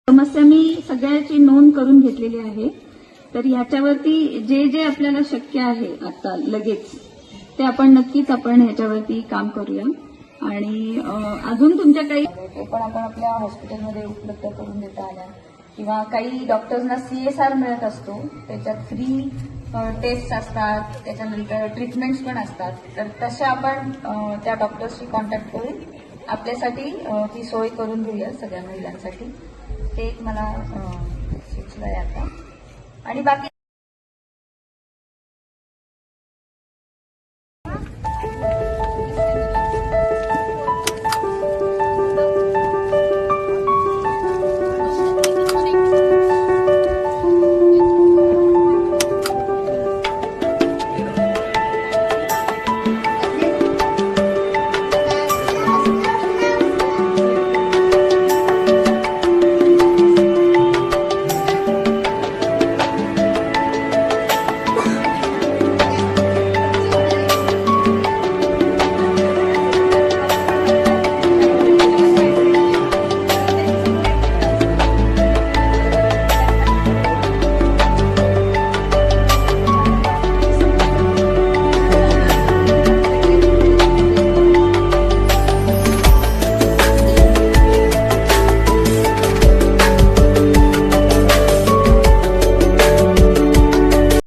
समस्या मी सगळ्याची नोंद करून घेतलेली आहे. तर ह्याच्यावरती जे जे आपल्याला शक्य आहे आता लगेच ते आपण ह्याच्यावरती काम करूया. आणि अजून तुमच्या काही ते पण आपण आपल्या हॉस्पिटलमध्ये उपलब्ध करून देता आल्या, किंवा काही डॉक्टर्सना CSR मिळत असतो, त्याच्यात फ्री टेस्ट असतात, त्याच्यानंतर ट्रीटमेंट्स पण असतात. तर तशा आपण त्या डॉक्टर्सशी कॉन्टॅक्ट करून आपल्यासाठी ती सोय करून घेऊया सगळ्या महिलांसाठी. ते एक मला सुचलंय आता. आणि बाकी